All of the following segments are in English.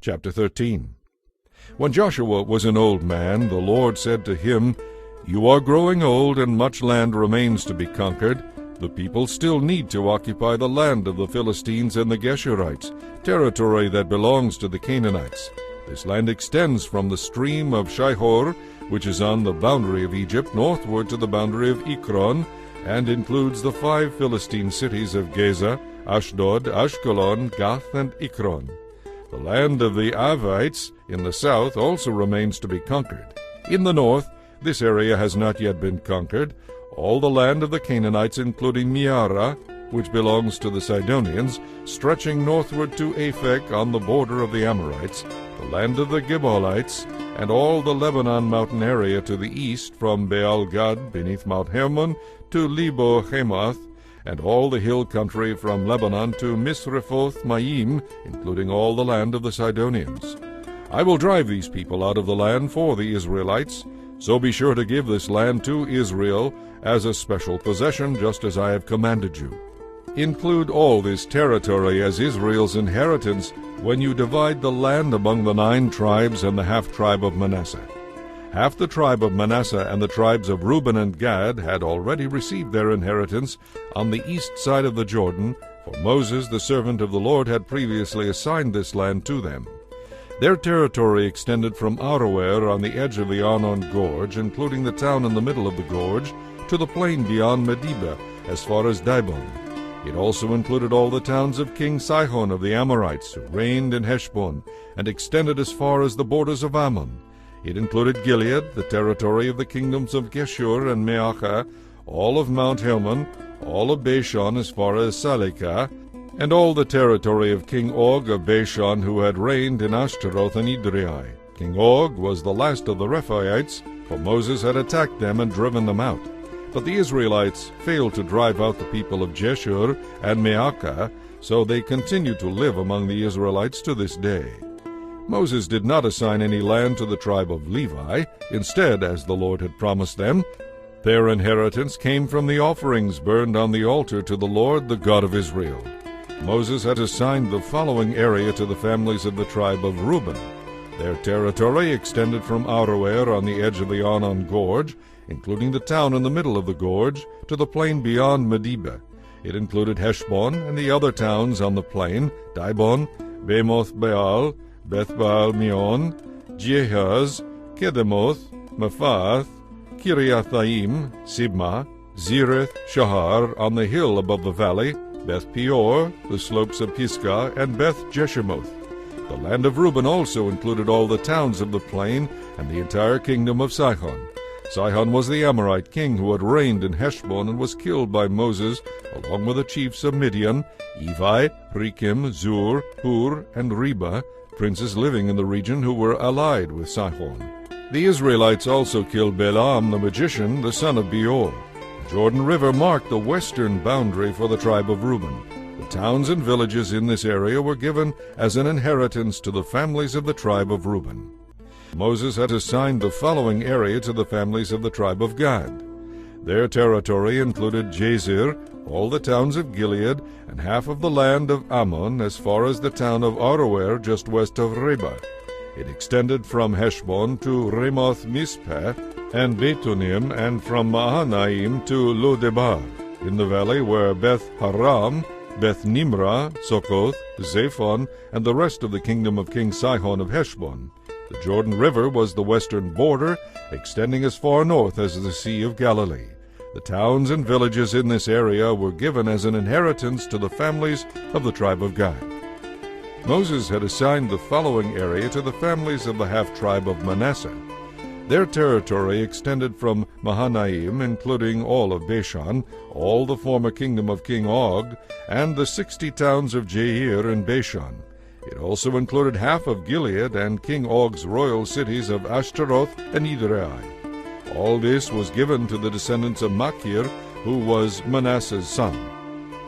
Chapter 13. When Joshua was an old man, the Lord said to him, "You are growing old, and much land remains to be conquered. The people still need to occupy the land of the Philistines and the Geshurites, territory that belongs to the Canaanites. This land extends from the stream of Shihor, which is on the boundary of Egypt, northward to the boundary of Ekron, and includes the 5 Philistine cities of Gaza, Ashdod, Ashkelon, Gath, and Ekron. The land of the Avites in the south also remains to be conquered. In the north, this area has not yet been conquered. All the land of the Canaanites, including Meara, which belongs to the Sidonians, stretching northward to Aphek on the border of the Amorites, the land of the Gibeonites, and all the Lebanon mountain area to the east from Baal-Gad beneath Mount Hermon to Lebo-Hamath, and all the hill country from Lebanon to Misrephoth-Maim, including all the land of the Sidonians. I will drive these people out of the land for the Israelites, so be sure to give this land to Israel as a special possession, just as I have commanded you. Include all this territory as Israel's inheritance when you divide the land among the 9 tribes and the half-tribe of Manasseh." Half the tribe of Manasseh and the tribes of Reuben and Gad had already received their inheritance on the east side of the Jordan, for Moses, the servant of the Lord, had previously assigned this land to them. Their territory extended from Aroer on the edge of the Arnon Gorge, including the town in the middle of the gorge, to the plain beyond Medeba, as far as Dibon. It also included all the towns of King Sihon of the Amorites, who reigned in Heshbon, and extended as far as the borders of Ammon. It included Gilead, the territory of the kingdoms of Geshur and Meacha, all of Mount Hermon, all of Bashan as far as Salekah, and all the territory of King Og of Bashan, who had reigned in Ashtaroth and Edrei. King Og was the last of the Rephaites, for Moses had attacked them and driven them out. But the Israelites failed to drive out the people of Jeshur and Meacha, so they continue to live among the Israelites to this day. Moses did not assign any land to the tribe of Levi. Instead, as the Lord had promised them, their inheritance came from the offerings burned on the altar to the Lord, the God of Israel. Moses had assigned the following area to the families of the tribe of Reuben. Their territory extended from Aroer on the edge of the Arnon Gorge, including the town in the middle of the gorge, to the plain beyond Medeba. It included Heshbon and the other towns on the plain, Dibon, Bamoth Baal, Beth Baal Meon, Jehaz, Kedemoth, Mephath, Kiriathaim, Sibmah, Zereth Shahar on the hill above the valley, Beth Peor, the slopes of Pisgah, and Beth Jeshimoth. The land of Reuben also included all the towns of the plain and the entire kingdom of Sihon. Sihon was the Amorite king who had reigned in Heshbon and was killed by Moses, along with the chiefs of Midian, Evi, Rekem, Zur, Hur, and Reba, princes living in the region who were allied with Sihon. The Israelites also killed Balaam the magician, the son of Beor. The Jordan River marked the western boundary for the tribe of Reuben. The towns and villages in this area were given as an inheritance to the families of the tribe of Reuben. Moses had assigned the following area to the families of the tribe of Gad. Their territory included Jazer, all the towns of Gilead, and half of the land of Ammon as far as the town of Aroer just west of Reba. It extended from Heshbon to Ramoth Mizpeh and Betonim, and from Mahanaim to Lo-debar. In the valley were Beth Haram, Beth Nimrah, Sokoth, Zaphon, and the rest of the kingdom of King Sihon of Heshbon. The Jordan River was the western border, extending as far north as the Sea of Galilee. The towns and villages in this area were given as an inheritance to the families of the tribe of Gad. Moses had assigned the following area to the families of the half-tribe of Manasseh. Their territory extended from Mahanaim, including all of Bashan, all the former kingdom of King Og, and the 60 towns of Jair in Bashan. It also included half of Gilead and King Og's royal cities of Ashtaroth and Edrei. All this was given to the descendants of Machir, who was Manasseh's son.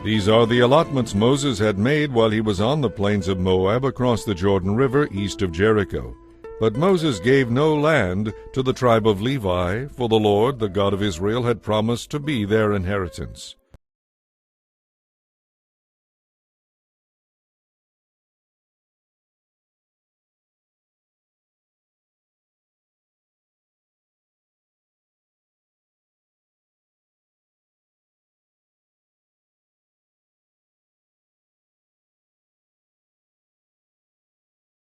These are the allotments Moses had made while he was on the plains of Moab across the Jordan River east of Jericho. But Moses gave no land to the tribe of Levi, for the Lord, the God of Israel, had promised to be their inheritance.